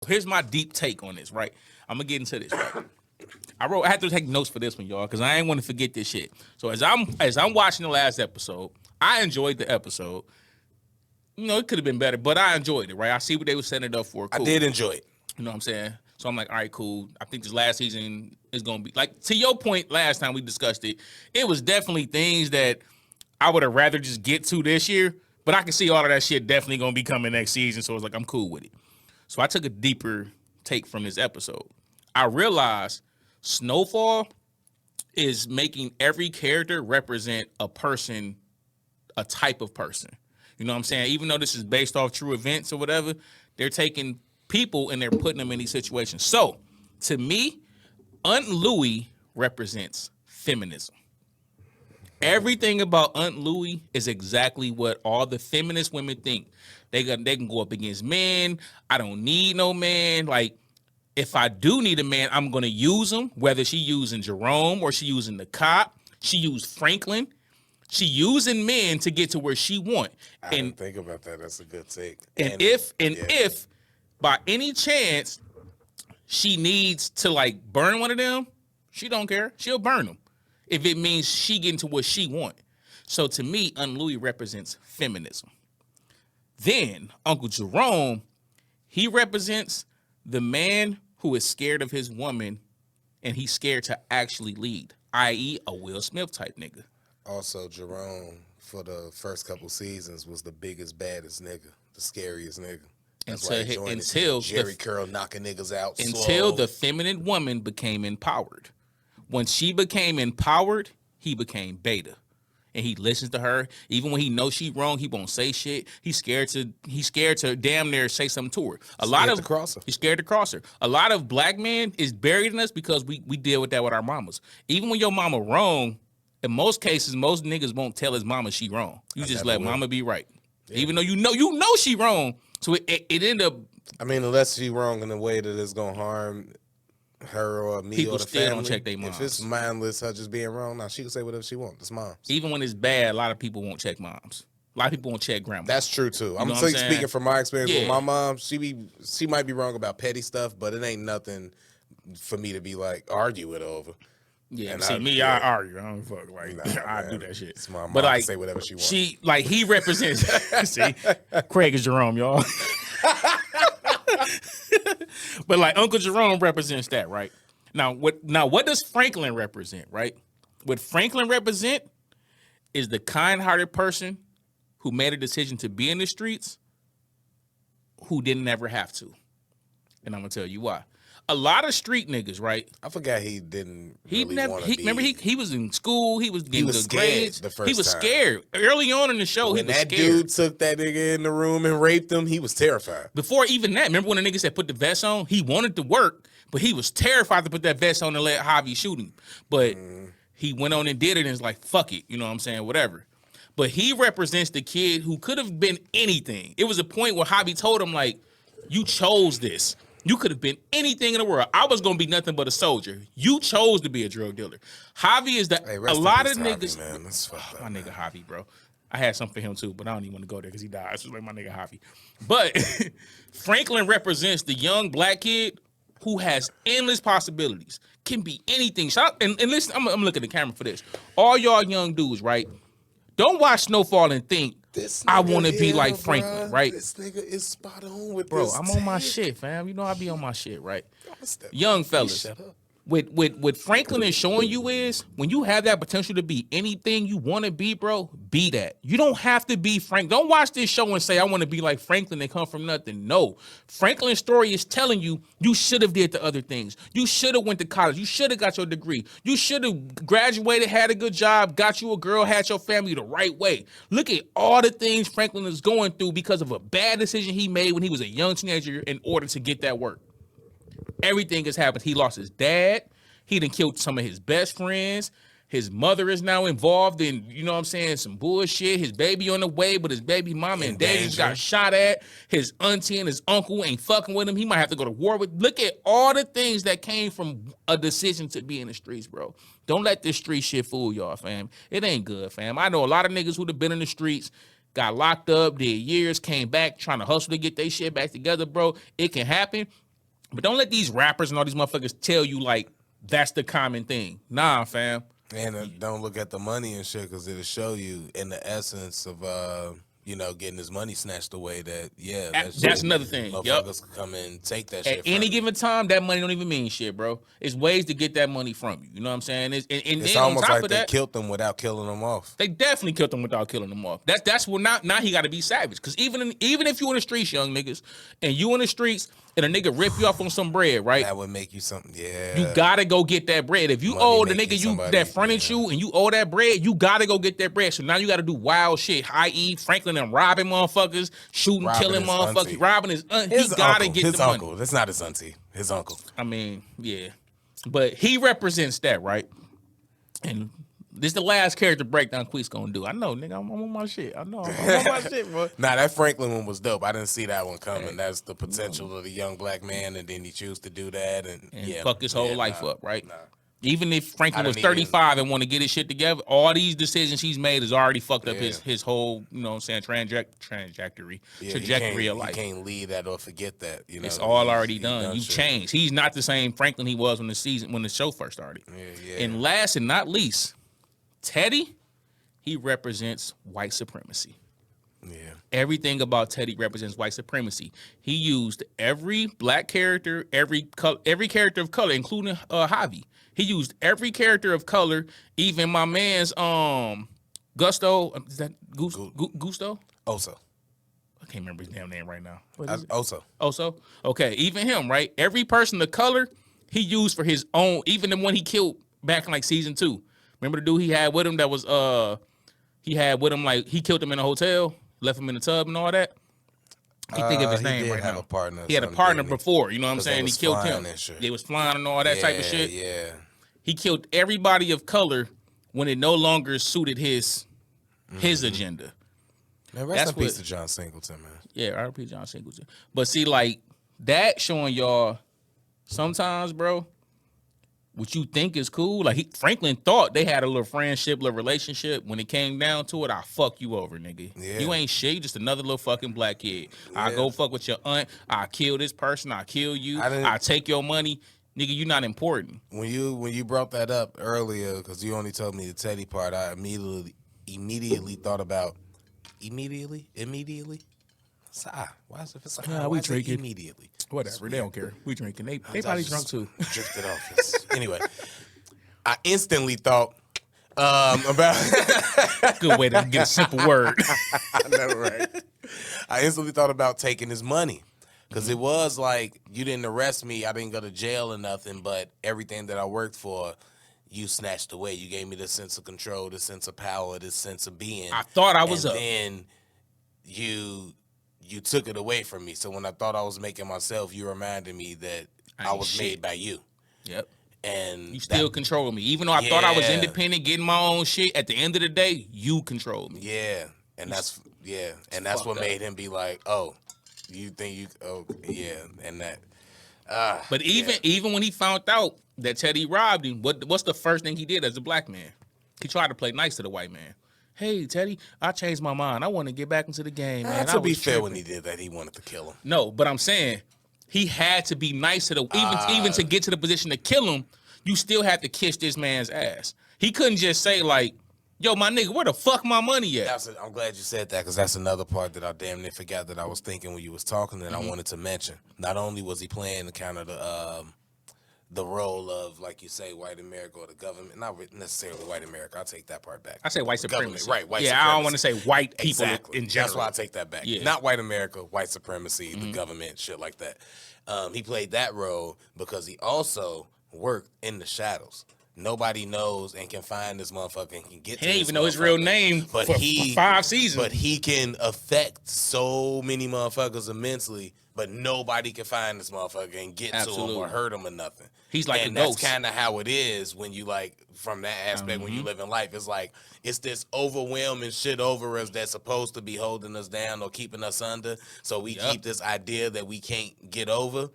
here's my deep take on this, right? I'm gonna get into this, right? I had to take notes for this one, y'all, because I ain't want to forget this shit. So as I'm watching the last episode, I enjoyed the episode. You know, it could have been better, but I enjoyed it, right? I see what they were setting it up for. Cool. I did enjoy it. You know what I'm saying? So I'm like, all right, cool. I think this last season is gonna be like, to your point last time we discussed it, it was definitely things that I would have rather just get to this year, but I can see all of that shit definitely gonna be coming next season. So it's like, I'm cool with it. So I took a deeper take from this episode. I realized Snowfall is making every character represent a person, a type of person. You know what I'm saying? Even though this is based off true events or whatever, they're taking people and they're putting them in these situations. So, to me, Aunt Louie represents feminism. Everything about Aunt Louie is exactly what all the feminist women think. They can go up against men. I don't need no man. Like, if I do need a man, I'm going to use him, whether she using Jerome or she using the cop. She used Franklin. She using men to get to where she want. I didn't think about that. That's a good take. And if by any chance she needs to like burn one of them, she don't care. She'll burn them if it means she getting to what she want. So to me, Aunt Louie represents feminism. Then Uncle Jerome, he represents the man who is scared of his woman and he's scared to actually lead, i.e. a Will Smith type nigga. Also, Jerome, for the first couple seasons, was the biggest, baddest nigga, the scariest nigga. That's why he joined Jerry Curl knocking niggas out. Until the feminine woman became empowered. When she became empowered, he became beta. And he listens to her. Even when he knows she wrong, he won't say shit. He's scared to damn near say something to her. He's scared to cross her. A lot of black men is buried in us because we deal with that with our mamas. Even when your mama wrong, in most cases, most niggas won't tell his mama she wrong. You just let mama be right. Yeah. Even though you know she wrong. So it ended up. I mean, unless she wrong in a way that is gonna harm her or me people or the still family. Don't check their moms. If it's mindless, her just being wrong, now she can say whatever she wants. It's moms. Even when it's bad, a lot of people won't check moms. A lot of people won't check grandma. That's true too. I'm speaking from my experience with my mom. She might be wrong about petty stuff, but it ain't nothing for me to be like argue it over. Yeah, and I argue. I don't fuck I do that shit. It's my mom but like, say whatever she wants. He represents. See, Craig is Jerome, y'all. But like Uncle Jerome represents that, right? Now what does Franklin represent, right? What Franklin represent is the kind-hearted person who made a decision to be in the streets who didn't ever have to. And I'm gonna tell you why. A lot of street niggas, right? I forgot he didn't. Remember, he was in school. He was getting good grades. The first he was time. scared early on in the show. When that dude took that nigga in the room and raped him, he was terrified. Before even that, remember when the nigga said put the vest on? He wanted to work, but he was terrified to put that vest on and let Javi shoot him. But he went on and did it, and it's like fuck it, you know what I'm saying? Whatever. But he represents the kid who could have been anything. It was a point where Javi told him like, "You chose this." You could have been anything in the world. I was gonna be nothing but a soldier. You chose to be a drug dealer. Javi is a lot of niggas. Javi, man. That's fucked up, my nigga Javi, bro. I had something for him too, but I don't even want to go there because he died. It's just like my nigga Javi. But Franklin represents the young black kid who has endless possibilities. Can be anything. Shout out, and listen, I'm looking at the camera for this. All y'all young dudes, right? Don't watch Snowfall and think, I want to be like Franklin, right? This nigga is spot on with bro, this. I'm on my shit, fam. You know I be on my shit, right? Young fellas. What Franklin is showing you is when you have that potential to be anything you want to be, bro, be that. You don't have to be Frank. Don't watch this show and say I want to be like Franklin and come from nothing. No. Franklin's story is telling you should have did the other things. You should have went to college. You should have got your degree. You should have graduated, had a good job, got you a girl, had your family the right way. Look at all the things Franklin is going through because of a bad decision he made when he was a young teenager in order to get that work. Everything has happened. He lost his dad. He done killed some of his best friends. His mother is now involved in, you know what I'm saying, some bullshit. His baby on the way, but his baby mama and daddy just got shot at. His auntie and his uncle ain't fucking with him. He might have to go to war with. Look at all the things that came from a decision to be in the streets, bro. Don't let this street shit fool y'all, fam. It ain't good, fam. I know a lot of niggas who'd have been in the streets, got locked up, did years, came back trying to hustle to get their shit back together, bro. It can happen. But don't let these rappers and all these motherfuckers tell you like that's the common thing. Nah, fam. And don't look at the money and shit, because it'll show you in the essence of getting his money snatched away. That's another thing. Motherfuckers can come and take that shit. At any given time, that money don't even mean shit, bro. It's ways to get that money from you. You know what I'm saying? It's almost like they killed them without killing them off. They definitely killed them without killing them off. That's what now he got to be savage. Because even if you in the streets, young niggas, and you in the streets, and a nigga rip you off on some bread, right? That would make you something. Yeah. You gotta go get that bread. If you owe the nigga that fronted you and you owe that bread, you gotta go get that bread. So now you gotta do wild shit. I.e. Franklin and robbing motherfuckers, shooting, killing motherfuckers, auntie. Robbing his aunt. He gotta get his the uncle. money. That's not his auntie. His uncle. I mean, yeah. But he represents that, right? And this is the last character breakdown Queez gonna do. I know, nigga. I'm on my shit. I know. I'm on my shit, bro. Nah, that Franklin one was dope. I didn't see that one coming. That's the potential of the young black man, and then he choose to do that and fuck his whole life up, right? Nah. Even if Franklin was 35 and want to get his shit together, all these decisions he's made has already fucked up his whole, you know what I'm saying, trajectory of life. You can't leave that or forget that. You know, it's all already done. You've changed. He's not the same Franklin he was when the show first started. Yeah. And last and not least, Teddy, he represents white supremacy. Yeah. Everything about Teddy represents white supremacy. He used every black character, every character of color, including Javi. He used every character of color, even my man's Gusto. Is that Gusto? Oso. I can't remember his damn name right now. Oso. Okay, even him, right? Every person of color he used for his own. Even the one he killed back in like season 2. Remember the dude he had with him that was like he killed him in a hotel, left him in the tub and all that. I can't think of his name right now. He had a partner before, you know what I'm saying? He killed him. They was flying and all that type of shit. Yeah. He killed everybody of color when it no longer suited his agenda. Man, rest in peace to John Singleton, man. Yeah, R.I.P. John Singleton. But see, like that showing y'all sometimes, bro, what you think is cool. Like Franklin thought they had a little friendship, little relationship. When it came down to it, I'll fuck you over, nigga. Yeah. You ain't shit. You just another little fucking black kid. Yeah. I go fuck with your aunt. I kill this person. I kill you. I take your money. Nigga, you not important. When you brought that up earlier, because you only told me the Teddy part, I immediately thought about immediately. Why is it? We drinking immediately. Whatever, they don't care. We drinking. They probably drunk too. Drifted off. Anyway, I instantly thought about good way to get a simple word. I know, right? I instantly thought about taking his money. Because it was like, you didn't arrest me, I didn't go to jail or nothing, but everything that I worked for, you snatched away. You gave me this sense of control, this sense of power, this sense of being. I thought I was up. And then you took it away from me. So when I thought I was making myself, you reminded me that I was made by you. Yep. And you still control me. Even though I thought I was independent, getting my own shit, at the end of the day, you control me. Yeah. And that's what made him be like, oh, you think you? Oh, yeah, and that. But even when he found out that Teddy robbed him, what's the first thing he did as a black man? He tried to play nice to the white man. Hey, Teddy, I changed my mind. I want to get back into the game, man. To be fair, when he did that, he wanted to kill him. No, but I'm saying he had to be nice to even to get to the position to kill him. You still had to kiss this man's ass. He couldn't just say like, yo, my nigga, where the fuck my money at? I'm glad you said that, because that's another part that I damn near forgot that I was thinking when you was talking that I wanted to mention. Not only was he playing the kind of the role of, like you say, white America or the government, not necessarily white America. I'll take that part back. I say white supremacy. Right, white supremacy. I don't want to say white people in general. That's why I take that back. Yeah. Not white America, white supremacy, the government, shit like that. He played that role because he also worked in the shadows. Nobody knows and can find this motherfucker and can get to this. He didn't even know his real name for 5 seasons. But he can affect so many motherfuckers immensely, but nobody can find this motherfucker and get to him or hurt him or nothing. He's like and a ghost. That's kind of how it is when you from that aspect when you live in life. It's like it's this overwhelming shit over us that's supposed to be holding us down or keeping us under. So we keep this idea that we can't get over,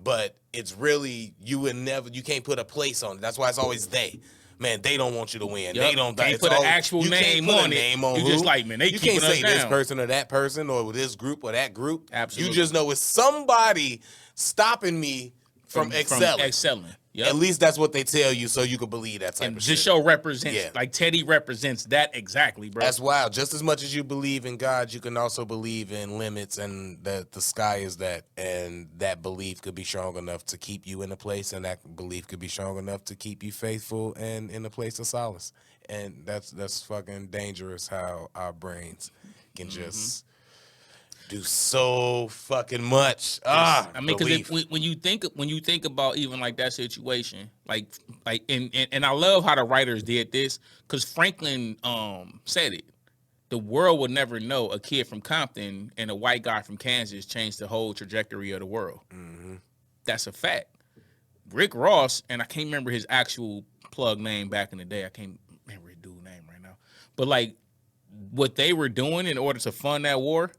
but it's really you can't put a place on it. That's why it's always they. Man, they don't want you to win. They don't. Can't put an actual name on it. You just like, man, you can't say this person or that person or this group or that group. Absolutely. You just know it's somebody stopping me from excelling. Yep. At least that's what they tell you, so you can believe that type and of this shit. show represents, like Teddy represents that exactly, bro. That's wild. Just as much as you believe in God, you can also believe in limits and that the sky is that, and that belief could be strong enough to keep you in a place, and that belief could be strong enough to keep you faithful and in a place of solace. And that's fucking dangerous how our brains can just do so fucking much. I mean, because when you think about even like that situation, like and I love how the writers did this, because Franklin said it. The world would never know a kid from Compton and a white guy from Kansas changed the whole trajectory of the world. That's a fact. Rick Ross, and I can't remember his actual plug name back in the day. I can't remember his dude's name right now. But like what they were doing in order to fund that war,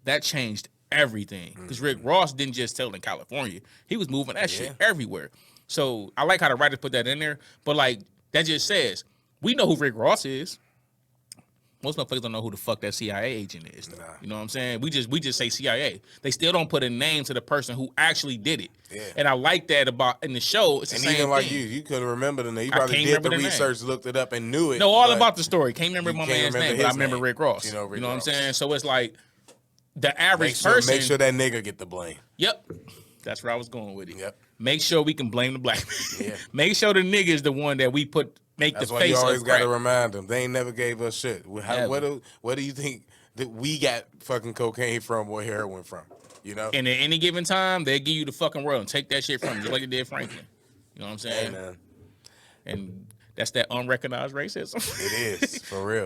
that changed everything. Because Rick Ross didn't just tell in California. He was moving that shit everywhere. So I like how the writers put that in there. But like that just says, we know who Rick Ross is. Most motherfuckers don't know who the fuck that CIA agent is. Nah. You know what I'm saying? We just say CIA. They still don't put a name to the person who actually did it. Yeah. And I like that about in the show. It's the same even like thing. you couldn't remember the name. You probably did the research, looked it up, and knew it. Know all about the story. Can't remember my man's name, but I remember Rick Ross. You know what I'm saying? So it's like the average person. Make sure that nigga get the blame. Yep. That's where I was going with it. Yep. Make sure we can blame the black man. Yeah. Make sure the nigga is the one that we put. That's why you always got to remind them. They ain't never gave us shit. Where do you think that we got fucking cocaine from or heroin from? You know? And at any given time, they give you the fucking world and take that shit from you, just like they did Franklin. You know what I'm saying? Hey, man. And that's that unrecognized racism. It is, for real.